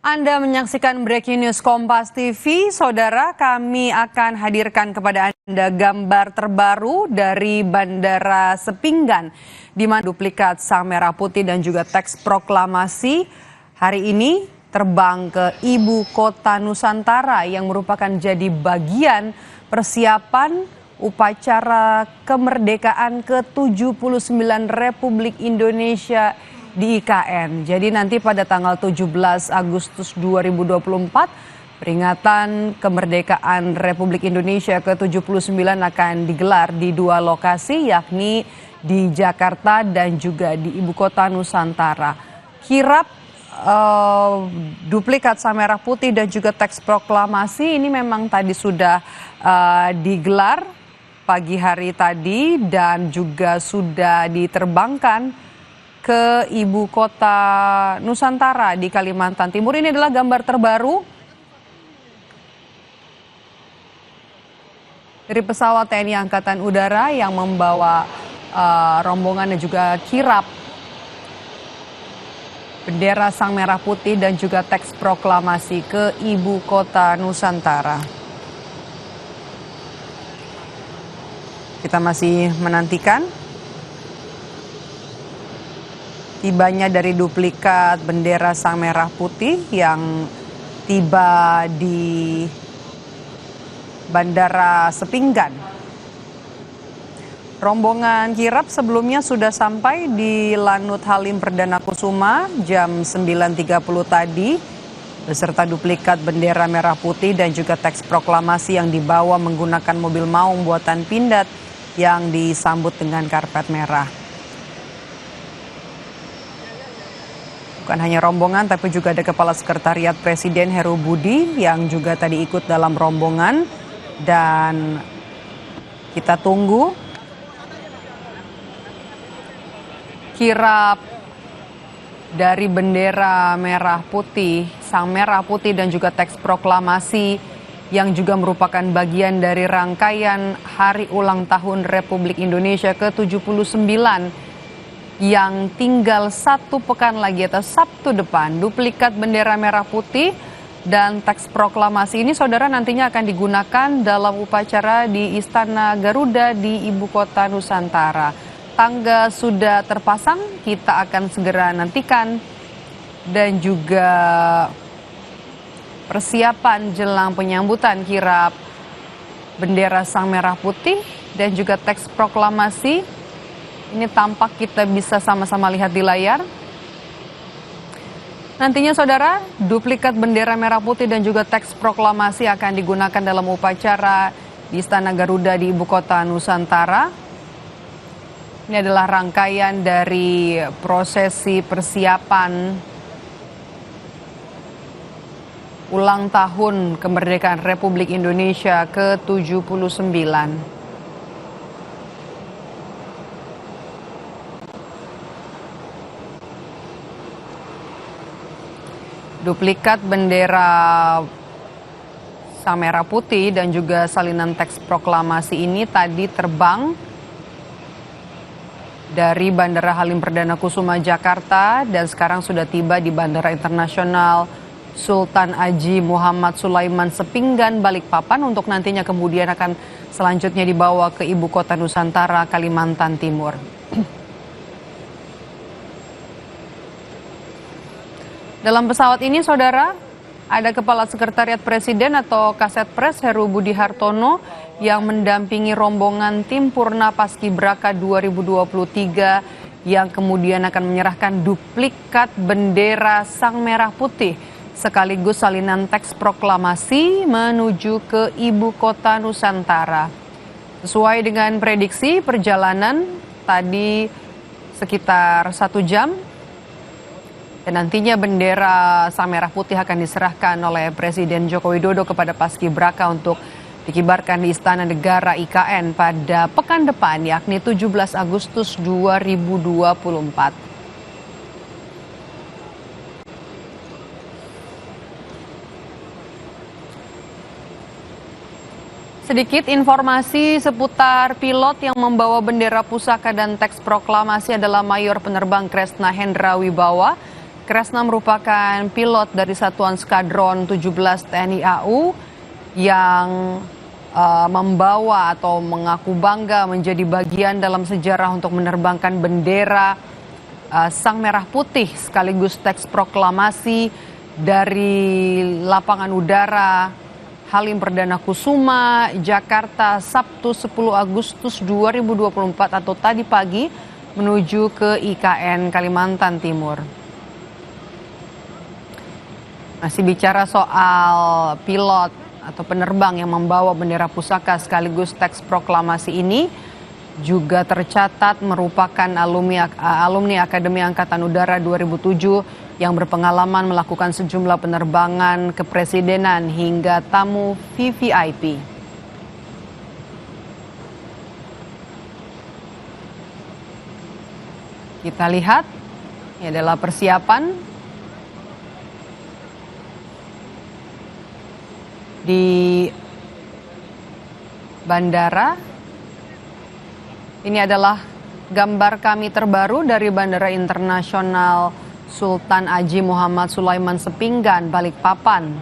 Anda menyaksikan Breaking News Kompas TV, saudara. Kami akan hadirkan kepada Anda gambar terbaru dari Bandara Sepinggan, di mana duplikat sang merah putih dan juga teks proklamasi hari ini terbang ke Ibu Kota Nusantara yang merupakan jadi bagian persiapan upacara kemerdekaan ke-79 Republik Indonesia di IKN. Jadi nanti pada tanggal 17 Agustus 2024 peringatan kemerdekaan Republik Indonesia ke-79 akan digelar di dua lokasi, yakni di Jakarta dan juga di Ibu Kota Nusantara. Kirap duplikat sang merah putih dan juga teks proklamasi ini memang tadi sudah digelar pagi hari tadi dan juga sudah diterbangkan ke Ibu Kota Nusantara di Kalimantan Timur. Ini adalah gambar terbaru dari pesawat TNI Angkatan Udara yang membawa rombongan dan juga kirap bendera sang merah putih dan juga teks proklamasi ke Ibu Kota Nusantara. Kita masih menantikan tibanya dari duplikat bendera sang merah putih yang tiba di Bandara Sepinggan. Rombongan kirap sebelumnya sudah sampai di Lanut Halim Perdana Kusuma jam 9.30 tadi beserta duplikat bendera merah putih dan juga teks proklamasi yang dibawa menggunakan mobil maung buatan Pindad yang disambut dengan karpet merah. Bukan hanya rombongan, tapi juga ada Kepala Sekretariat Presiden Heru Budi yang juga tadi ikut dalam rombongan. Dan kita tunggu kirap dari bendera merah putih, sang merah putih dan juga teks proklamasi yang juga merupakan bagian dari rangkaian Hari Ulang Tahun Republik Indonesia ke-79. Yang tinggal satu pekan lagi atau Sabtu depan, duplikat bendera merah putih dan teks proklamasi ini, saudara, nantinya akan digunakan dalam upacara di Istana Garuda di Ibu Kota Nusantara. Tangga sudah terpasang, kita akan segera nantikan, dan juga persiapan jelang penyambutan kirap bendera sang merah putih dan juga teks proklamasi. Ini tampak kita bisa sama-sama lihat di layar. Nantinya, saudara, duplikat bendera merah putih dan juga teks proklamasi akan digunakan dalam upacara di Istana Garuda di Ibu Kota Nusantara. Ini adalah rangkaian dari prosesi persiapan ulang tahun kemerdekaan Republik Indonesia ke-79. Duplikat bendera sang merah putih dan juga salinan teks proklamasi ini tadi terbang dari Bandara Halim Perdana Kusuma Jakarta dan sekarang sudah tiba di Bandara Internasional Sultan Haji Muhammad Sulaiman Sepinggan, Balikpapan, untuk nantinya kemudian akan selanjutnya dibawa ke Ibu Kota Nusantara, Kalimantan Timur. Dalam pesawat ini, saudara, ada Kepala Sekretariat Presiden atau Kasetpres Heru Budi Hartono yang mendampingi rombongan tim Purna Paskibraka 2023 yang kemudian akan menyerahkan duplikat bendera sang merah putih sekaligus salinan teks proklamasi menuju ke Ibu Kota Nusantara. Sesuai dengan prediksi perjalanan tadi sekitar 1 jam. Dan nantinya bendera sang merah putih akan diserahkan oleh Presiden Joko Widodo kepada Paskibraka untuk dikibarkan di Istana Negara IKN pada pekan depan, yakni 17 Agustus 2024. Sedikit informasi seputar pilot yang membawa bendera pusaka dan teks proklamasi adalah Mayor Penerbang Kresna Hendra Wibawa Kresna merupakan pilot dari Satuan Skadron 17 TNI AU yang membawa atau mengaku bangga menjadi bagian dalam sejarah untuk menerbangkan bendera Sang Merah Putih sekaligus teks proklamasi dari lapangan udara Halim Perdana Kusuma, Jakarta, Sabtu 10 Agustus 2024 atau tadi pagi menuju ke IKN Kalimantan Timur. Masih bicara soal pilot atau penerbang yang membawa bendera pusaka sekaligus teks proklamasi ini, juga tercatat merupakan alumni Akademi Angkatan Udara 2007 yang berpengalaman melakukan sejumlah penerbangan kepresidenan hingga tamu VVIP. Kita lihat, ini adalah persiapan di bandara. Ini adalah gambar kami terbaru dari Bandara Internasional Sultan Haji Muhammad Sulaiman Sepinggan, Balikpapan.